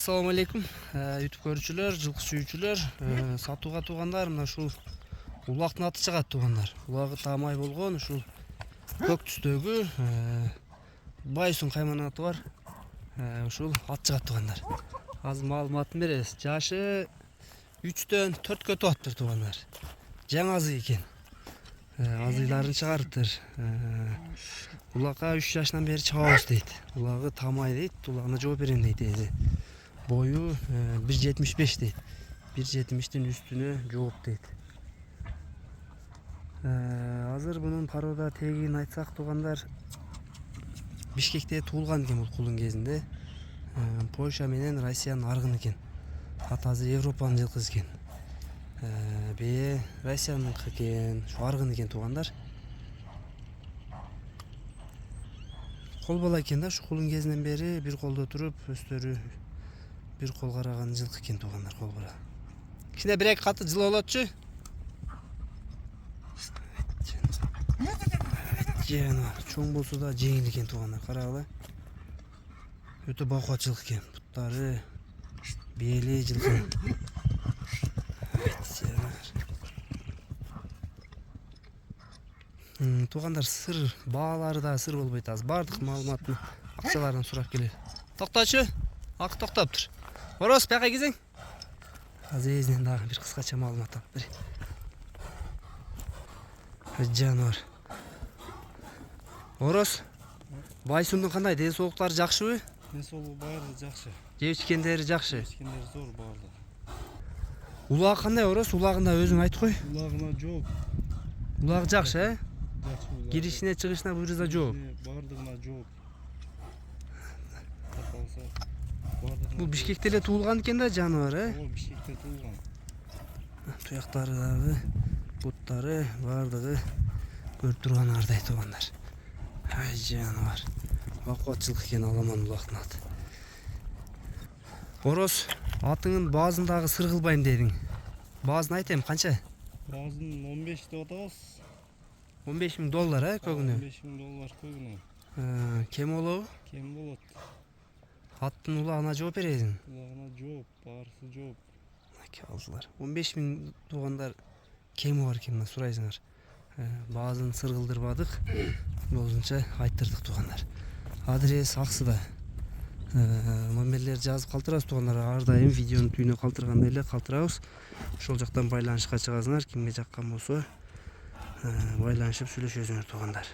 Assalamu alaikum. YouTube көрүүчүлөр, жылкы сүйүүчүлөр, сатууга туугандар, мына ушул улактын аты чыгат туугандар. Улагы таамай болгон, ушул көк түстөгү Байсун кайманаты бар. Ушул ат чыгат туугандар. Азыр маалыматын беребиз. Жашы 3-төн 4кө тууаттыр туугандар. Жаңы азый экен. Азыйларын чыгарыптыр. Улакка 3 жашынан бери чыгабыз дейт. Улагы таамай дейт, улагына жооп берем дейт эзи. Boyu 1.75 deydi. 1.70'den üstüne жооп дейт. Азыр bunun paroda тегин айтсак туугандар, Бишкекте туулган экен бул кулдун кезинде. Польша менен Россиянын аргын экен. Ат азыр Европанын жылкысы экен. Бээ Россияныкы экен, ушу аргын экен туугандар. Кол бала экен да, ушу кулдун кезинен бери бир колдо туруп, өстөрү bir kol karagан жылкы экен туугандар, кол бара. Кичине бир эки каты жылы болотчу. Жана чоң болсо да жеңил экен туугандар, карагыла. Өтө бакуат жылкы экен. Буттары бели жылкы. Туугандар, сыр баалары да сыр болбойт. Азыр бардык маалыматын акчаларын сурап келет. Токточу. Ак токтоптур. Орос, бияка кезең. Азыр эзинен дагы бир кыскача маалымат алып берейин. Жануар. Орос, Байсундун кандай ден соолуктары жакшыбы? Ден соолугу баары жакшы. Жеп ичкендери жакшы. Ичкендери зор баардыгы. Улагы кандай Орос? Улагында өзүң айт кой. Улагына жооп. Улагы жакшы, Жакшы улаг. Киришине чыгышына буйруза жооп. Баардыгына жооп. Бул Бишкекте эле туулган экен да жаныбар, Ооба, Бишкекте туулган. Туяктары дагы, буттары баардыгы көрүп тургандардай туугандар. Ай жаныбар. Бакуат жылкы экен аламан улактын аты. Орос, атыңын баазындагы сыр кылбайм дедиң. Баазын айтайм канча? Баазын 15 деп атабыз. $15.000 көгүнө. $15.000 көгүнө. Кем болобу? Кем болот. Аттын улагына жооп бересиң. Улагына жооп, баарысы жооп. Аке алдылар. 15.000 туугандар кеми бар экен, сурайсыңар. Баазын сыр кылдырбадык. Болушунча айттырдык туугандар. Адрес Аксыда. Номерлерди жазып калтырабыз туугандар. Ар дайым видеонун түйүнө калтыргандай эле калтырабыз. Ошол жактан байланышка чыгасыңар, кимге жаккан болсо байланышып сүйлөшөсүңөр туугандар.